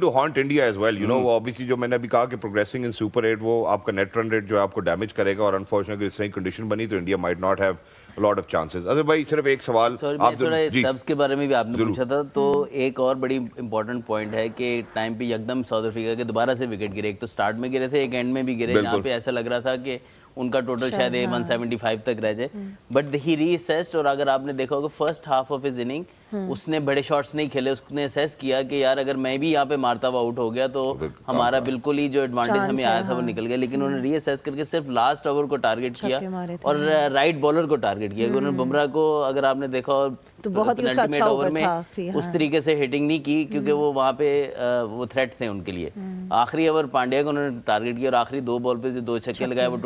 to haunt India as well, you know, obviously जो मैंने अभी कहा कि progressing in Super 8 वो आपका net run rate जो है आपको डैमेज करेगा और unfortunately इस तरह की कंडीशन बनी तो India might not have a lot of chances. अगर भाई सिर्फ एक सवाल सॉरी आप थोड़ा जी स्टब्स के बारे में भी आपने जरूर। पूछा था, तो एक और बड़ी इंपॉर्टेंट पॉइंट है कि टाइम पे एकदम साउथ अफ्रीका के दोबारा से विकेट गिरे। एक तो स्टार्ट में गिरे थे, एक एंड में भी गिरे, जहाँ बिल्कुल। पे ऐसा लग रहा था कि उनका टोटल शायद 175 तक रह जाए, बट ही रीअसेस्ड। और अगर आपने देखा होगा first half of his inning उसने बड़े शॉट्स नहीं खेले, उसने असेस किया कि यार अगर मैं भी यहाँ पे मारता हुआ आउट हो गया तो हमारा बिल्कुल ही जो एडवांटेज हमें आया था वो निकल गया। लेकिन उन्होंने रीअसेस करके सिर्फ लास्ट ओवर को टारगेट किया और राइट बॉलर को टारगेट किया। उन्होंने बुमराह को अगर आपने देखा तो बहुत ही उसका अच्छा ओवर में उस तरीके से हिटिंग नहीं की क्योंकि वो वहाँ पे वो थ्रेट थे उनके लिए। आखिरी ओवर पांड्या को उन्होंने टारगेट किया और आखिरी दो बॉल पे जो दो छक्के लगाए वो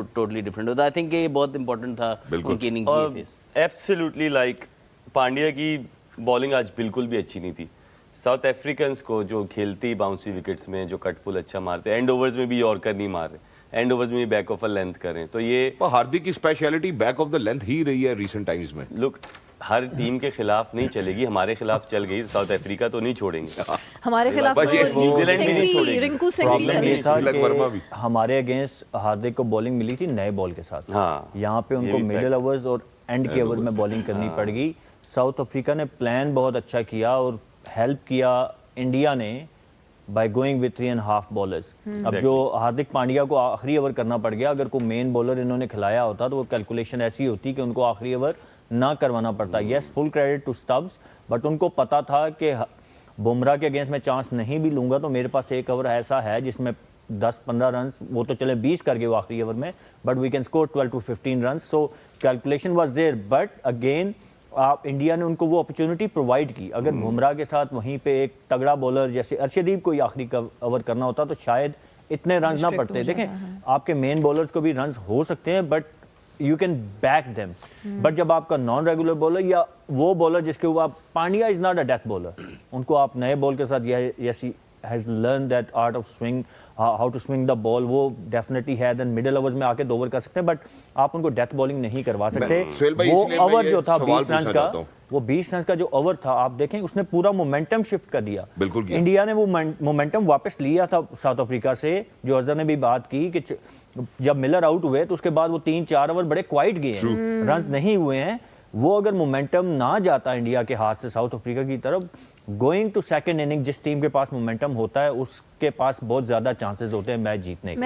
टोटली डिफरेंट होता। आई थिंक ये बहुत इंपॉर्टेंट था उनकी इनिंग की। एब्सोल्युटली लाइक पांड्या की बॉलिंग आज बिल्कुल भी अच्छी नहीं थी। साउथ अफ्रीकन्स को जो खेलती बाउंसी विकेट्स में जो कट पुल अच्छा मारते, एंड ओवर्स में भी यॉर्कर नहीं मार रहे, एंड ओवर्स में भी बैक ऑफ अ लेंथ करें, तो ये हार्दिक की speciality back of the length ही रही है रिसेंट टाइम्स में। लुक हर टीम के खिलाफ नहीं चलेगी, हमारे खिलाफ चल गई, साउथ अफ्रीका तो नहीं छोड़ेंगे। हमारे खिलाफ तो रिंकू सिंह भी ये था वर्मा भी। कि हमारे अगेंस्ट हार्दिक को बॉलिंग मिली थी नए बॉल के साथ। हाँ, यहाँ पे उनको मिडिल ओवर्स और एंड के ओवर में बॉलिंग करनी पड़ गई। साउथ अफ्रीका ने प्लान बहुत अच्छा किया और हेल्प किया इंडिया ने बाय गोइंग विद 3.5 बॉलर्स। अब जो हार्दिक पांड्या को आखिरी ओवर करना पड़ गया, अगर कोई मेन बॉलर इन्होंने खिलाया होता तो वो कैलकुलेशन ऐसी होती कि उनको आखिरी ओवर ना करवाना पड़ता। Yes, full credit to Stubbs, but उनको पता था कि बुमराह के अगेंस्ट में चांस नहीं भी लूंगा तो मेरे पास एक ओवर ऐसा है जिसमें 10-15 रन, वो तो चले 20 कर गए वो आखिरी ओवर में, but we can score 12 to 15 run. So calculation was there, but again आप इंडिया ने उनको वो अपॉर्चुनिटी प्रोवाइड की। अगर बुमराह के साथ वहीं पे एक तगड़ा बॉलर जैसे अर्शदीप को आखिरी ओवर करना होता तो शायद इतने रन ना पड़ते। देखें, आपके मेन बॉलर्स को भी रन हो सकते हैं but you can back them. But जब आपका नॉन रेगुलर बॉलर या वो बॉलर जिसके ऊपर आप, Pandya is not a death bowler, उनको आप नए बॉल के साथ yes has learn that art of swing, how to swing the ball, वो डेफिनेटली है। देन मिडिल ओवर्स में आके 2 ओवर कर सकते हैं बट आप उनको डेथ बॉलिंग नहीं करवा सकते। वो ओवर जो था 20 रन का, वो 20 रन का जो ओवर था, आप देखें उसने पूरा मोमेंटम शिफ्ट कर दिया। बिल्कुल इंडिया ने वो मोमेंटम वापस लिया था साउथ अफ्रीका से। जो अजहर ने भी बात की कि जब मिलर आउट हुए तो उसके बाद वो 3-4 ओवर बड़े क्वाइट गए हैं, रन नहीं हुए हैं। वो अगर मोमेंटम ना जाता इंडिया के हाथ से साउथ अफ्रीका की तरफ, गोइंग टू सेकंड इनिंग जिस टीम के पास मोमेंटम होता है उसके पास बहुत ज्यादा चांसेस होते हैं मैच जीतने के।